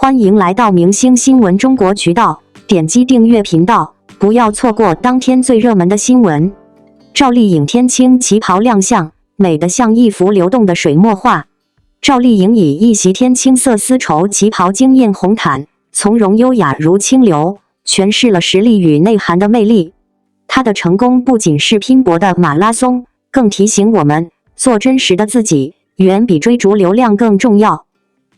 欢迎来到明星新闻中国渠道，点击订阅频道，不要错过当天最热门的新闻。赵丽颖天青旗袍亮相，美得像一幅流动的水墨画。赵丽颖以一袭天青色丝绸旗袍惊艳红毯，从容优雅如清流，诠释了实力与内涵的魅力。她的成功不仅是拼搏的马拉松，更提醒我们，做真实的自己，远比追逐流量更重要。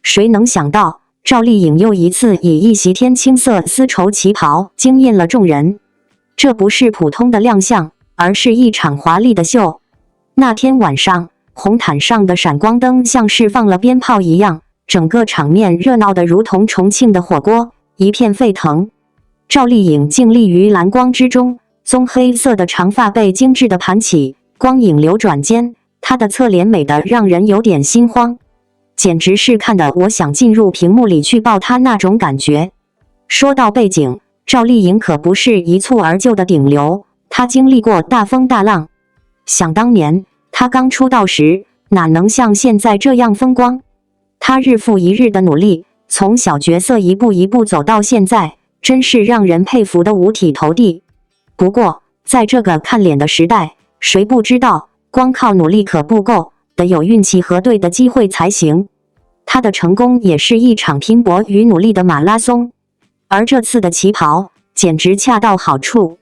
谁能想到，赵丽颖又一次以一袭天青色丝绸旗袍惊艳了众人。这不是普通的亮相，而是一场华丽的秀。那天晚上，红毯上的闪光灯像是放了鞭炮一样，整个场面热闹得如同重庆的火锅，一片沸腾。赵丽颖静立于蓝光之中，棕黑色的长发被精致地盘起，光影流转间，她的侧脸美得让人有点心慌。简直是看得我想进入屏幕里去抱她那种感觉。说到背景，赵丽颖可不是一蹴而就的顶流，她经历过大风大浪。想当年，她刚出道时，哪能像现在这样风光？她日复一日的努力，从小角色一步一步走到现在，真是让人佩服的五体投地。不过，在这个看脸的时代，谁不知道，光靠努力可不够，得有运气和对的机会才行。她的成功也是一场拼搏与努力的马拉松，而这次的旗袍简直恰到好处。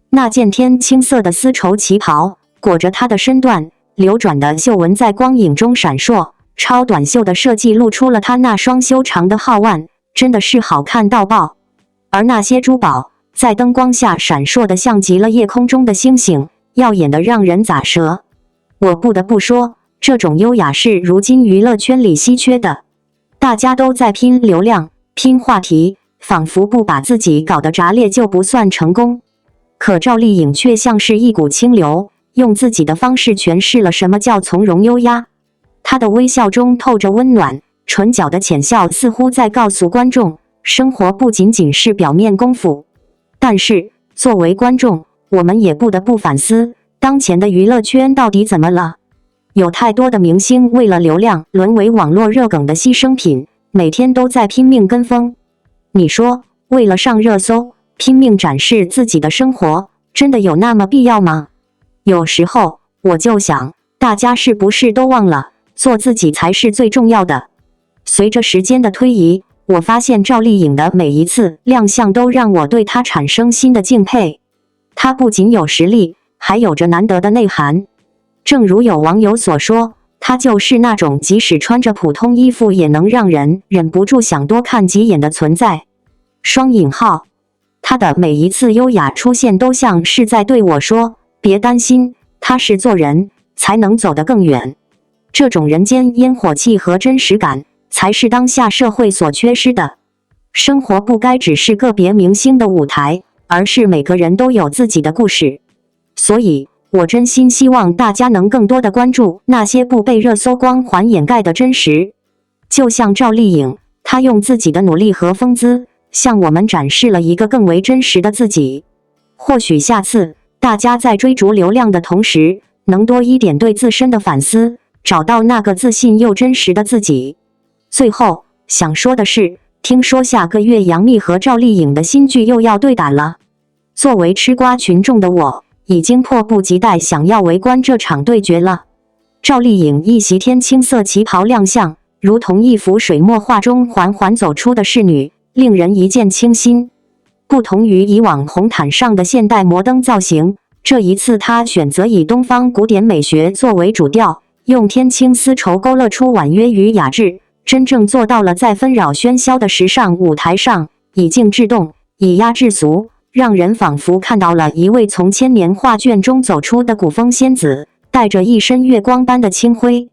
那件天青色的丝绸旗袍裹着她的身段，流转的袖纹在光影中闪烁，超短袖的设计露出了她那双修长的皓腕，真的是好看到爆。而那些珠宝在灯光下闪烁的像极了夜空中的星星，耀眼的让人咋舌。我不得不说，这种优雅是如今娱乐圈里稀缺的。大家都在拼流量，拼话题，仿佛不把自己搞得炸裂就不算成功。可赵丽颖却像是一股清流，用自己的方式诠释了什么叫从容优雅。她的微笑中透着温暖，唇角的浅笑似乎在告诉观众，生活不仅仅是表面功夫。但是，作为观众，我们也不得不反思，当前的娱乐圈到底怎么了？有太多的明星为了流量沦为网络热梗的牺牲品，每天都在拼命跟风。你说，为了上热搜，拼命展示自己的生活，真的有那么必要吗？有时候，我就想，大家是不是都忘了，做自己才是最重要的？随着时间的推移，我发现赵丽颖的每一次亮相都让我对她产生新的敬佩。她不仅有实力，还有着难得的内涵。正如有网友所说，她就是那种即使穿着普通衣服也能让人忍不住想多看几眼的存在。双引号，她的每一次优雅出现都像是在对我说，别担心，踏实做人，才能走得更远。这种人间烟火气和真实感，才是当下社会所缺失的。生活不该只是个别明星的舞台，而是每个人都有自己的故事。所以，我真心希望大家能更多的关注那些不被热搜光环掩盖的真实。就像赵丽颖，她用自己的努力和风姿，向我们展示了一个更为真实的自己。或许下次，大家在追逐流量的同时，能多一点对自身的反思，找到那个自信又真实的自己。最后，想说的是，听说下个月杨幂和赵丽颖的新剧又要对打了。作为吃瓜群众的我，已经迫不及待想要围观这场对决了。赵丽颖一袭天青色旗袍亮相，如同一幅水墨画中缓缓走出的仕女，令人一见倾心。不同于以往红毯上的现代摩登造型，这一次她选择以东方古典美学作为主调，用天青丝绸勾勒出婉约与雅致，真正做到了在纷扰喧嚣的时尚舞台上，以静制动，以压制俗，让人仿佛看到了一位从千年画卷中走出的古风仙子，带着一身月光般的清辉。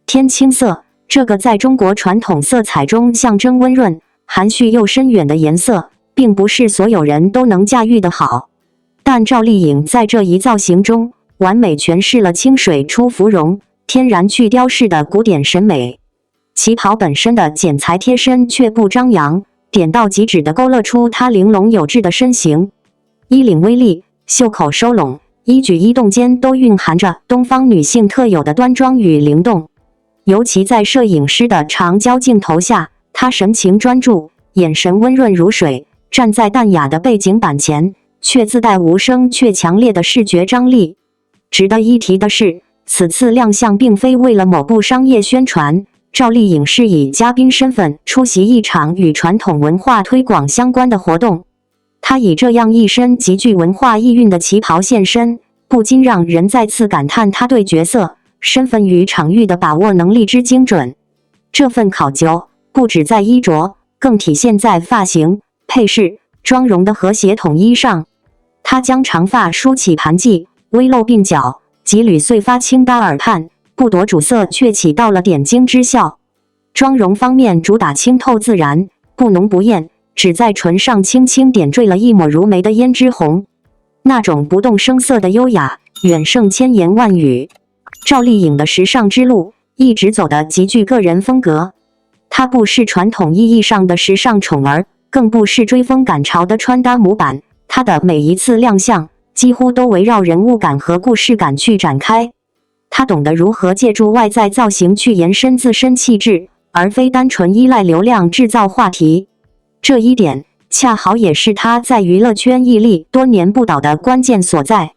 天青色，这个在中国传统色彩中象征温润、含蓄又深远的颜色，并不是所有人都能驾驭得好。但赵丽颖在这一造型中，完美诠释了清水出芙蓉、天然去雕饰的古典审美。旗袍本身的剪裁贴身却不张扬，点到即止地勾勒出她玲珑有致的身形。衣领微立，袖口收拢，一举一动间都蕴含着东方女性特有的端庄与灵动。尤其在摄影师的长焦镜头下，她神情专注，眼神温润如水，站在淡雅的背景板前，却自带无声却强烈的视觉张力。值得一提的是，此次亮相并非为了某部商业宣传，赵丽颖是以嘉宾身份出席一场与传统文化推广相关的活动。她以这样一身极具文化意蕴的旗袍现身，不禁让人再次感叹她对角色、身份与场域的把握能力之精准。这份考究不只在衣着，更体现在发型、配饰、妆容的和谐统一上。她将长发梳起盘髻，微露鬓角，几缕碎发轻搭耳畔，不夺主色却起到了点睛之效。妆容方面主打清透自然，不浓不艳，只在唇上轻轻点缀了一抹如眉的胭脂红，那种不动声色的优雅，远胜千言万语。赵丽颖的时尚之路一直走得极具个人风格，她不是传统意义上的时尚宠儿，更不是追风赶潮的穿搭模板。她的每一次亮相几乎都围绕人物感和故事感去展开。她懂得如何借助外在造型去延伸自身气质，而非单纯依赖流量制造话题。这一点恰好也是她在娱乐圈屹立多年不倒的关键所在。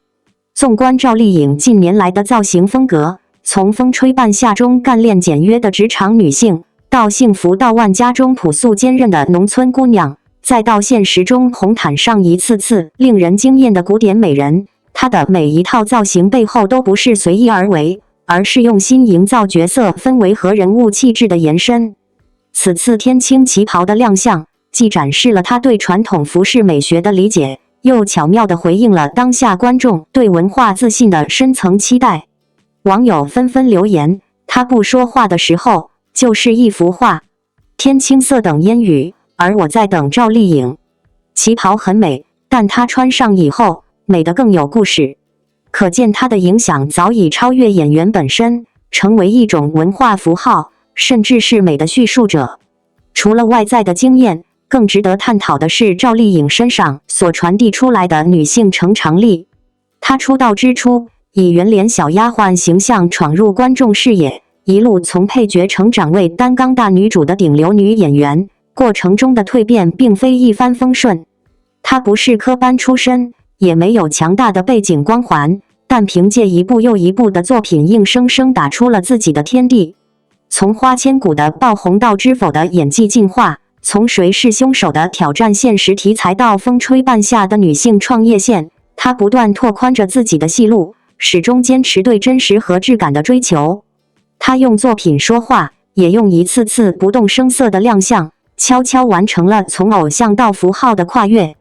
纵观赵丽颖近年来的造型风格，从风吹半夏中干练简约的职场女性，到幸福到万家中朴素坚韧的农村姑娘，再到现实中红毯上一次次令人惊艳的古典美人，她的每一套造型背后都不是随意而为，而是用心营造角色氛围和人物气质的延伸。此次天青旗袍的亮相，既展示了她对传统服饰美学的理解，又巧妙地回应了当下观众对文化自信的深层期待。网友纷纷留言，她不说话的时候就是一幅画，天青色等烟雨，而我在等赵丽颖。旗袍很美，但她穿上以后美得更有故事，可见她的影响早已超越演员本身，成为一种文化符号，甚至是美的叙述者。除了外在的惊艳，更值得探讨的是赵丽颖身上所传递出来的女性成长力。她出道之初以圆脸小丫鬟形象闯入观众视野，一路从配角成长为担纲大女主的顶流女演员，过程中的蜕变并非一帆风顺。她不是科班出身，也没有强大的背景光环，但凭借一部又一部的作品硬生生打出了自己的天地。从花千骨的爆红到知否的演技进化，从谁是凶手的挑战现实题材到风吹半夏的女性创业线，她不断拓宽着自己的戏路，始终坚持对真实和质感的追求。她用作品说话，也用一次次不动声色的亮相，悄悄完成了从偶像到符号的跨越。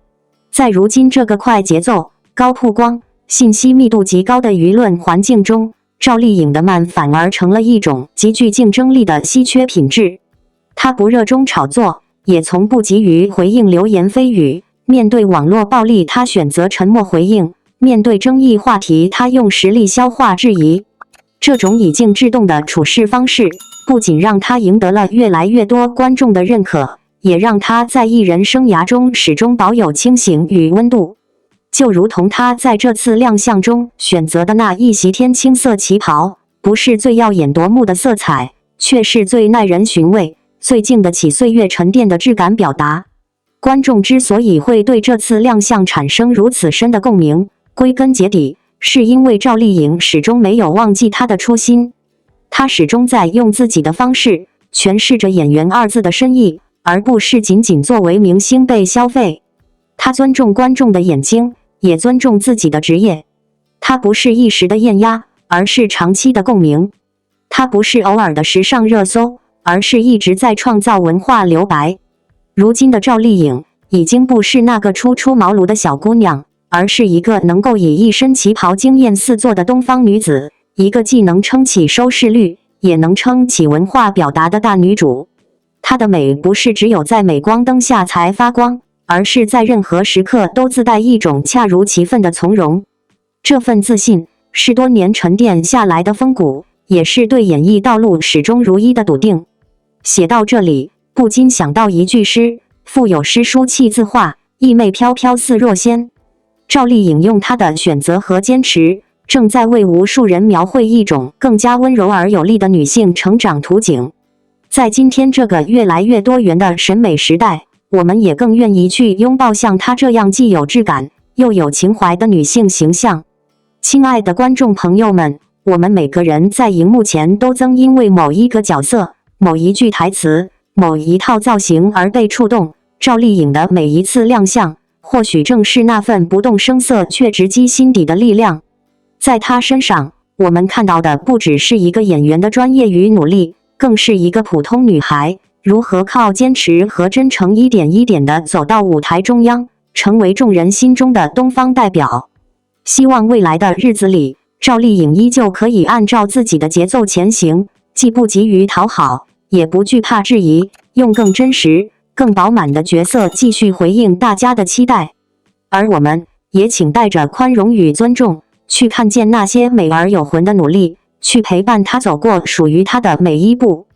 在如今这个快节奏、高曝光、信息密度极高的舆论环境中，赵丽颖的慢反而成了一种极具竞争力的稀缺品质。她不热衷炒作，也从不急于回应流言蜚语。面对网络暴力，她选择沉默回应；面对争议话题，她用实力消化质疑。这种以静制动的处事方式，不仅让她赢得了越来越多观众的认可，也让她在艺人生涯中始终保有清醒与温度。就如同她在这次亮相中选择的那一袭天青色旗袍，不是最耀眼夺目的色彩，却是最耐人寻味、最经得起岁月沉淀的质感表达。观众之所以会对这次亮相产生如此深的共鸣，归根结底是因为赵丽颖始终没有忘记她的初心。她始终在用自己的方式诠释着演员二字的深意，而不是仅仅作为明星被消费。她尊重观众的眼睛，也尊重自己的职业。她不是一时的艳压，而是长期的共鸣。她不是偶尔的时尚热搜，而是一直在创造文化留白。如今的赵丽颖已经不是那个初出茅庐的小姑娘，而是一个能够以一身旗袍惊艳四座的东方女子，一个既能撑起收视率，也能撑起文化表达的大女主。她的美不是只有在镁光灯下才发光，而是在任何时刻都自带一种恰如其分的从容。这份自信是多年沉淀下来的风骨，也是对演艺道路始终如一的笃定。写到这里，不禁想到一句诗：腹有诗书气自华，意媚飘飘似若仙。赵丽颖用她的选择和坚持，正在为无数人描绘一种更加温柔而有力的女性成长图景。在今天这个越来越多元的审美时代，我们也更愿意去拥抱像她这样既有质感又有情怀的女性形象。亲爱的观众朋友们，我们每个人在荧幕前都曾因为某一个角色、某一句台词、某一套造型而被触动。赵丽颖的每一次亮相，或许正是那份不动声色却直击心底的力量。在她身上，我们看到的不只是一个演员的专业与努力，更是一个普通女孩如何靠坚持和真诚一点一点地走到舞台中央，成为众人心中的东方代表。希望未来的日子里，赵丽颖依旧可以按照自己的节奏前行，既不急于讨好，也不惧怕质疑，用更真实、更饱满的角色继续回应大家的期待。而我们也请带着宽容与尊重，去看见那些美而有魂的努力，去陪伴她走过属于她的每一步。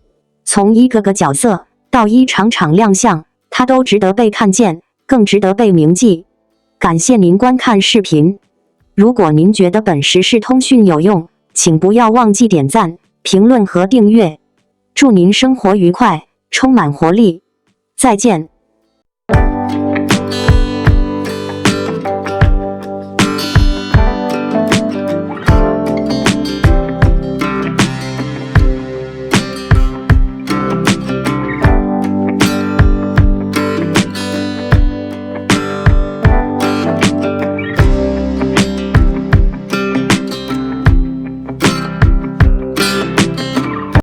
从一个个角色到一场场亮相，她都值得被看见，更值得被铭记。感谢您观看视频。如果您觉得本时事通讯有用，请不要忘记点赞、评论和订阅。祝您生活愉快，充满活力。再见。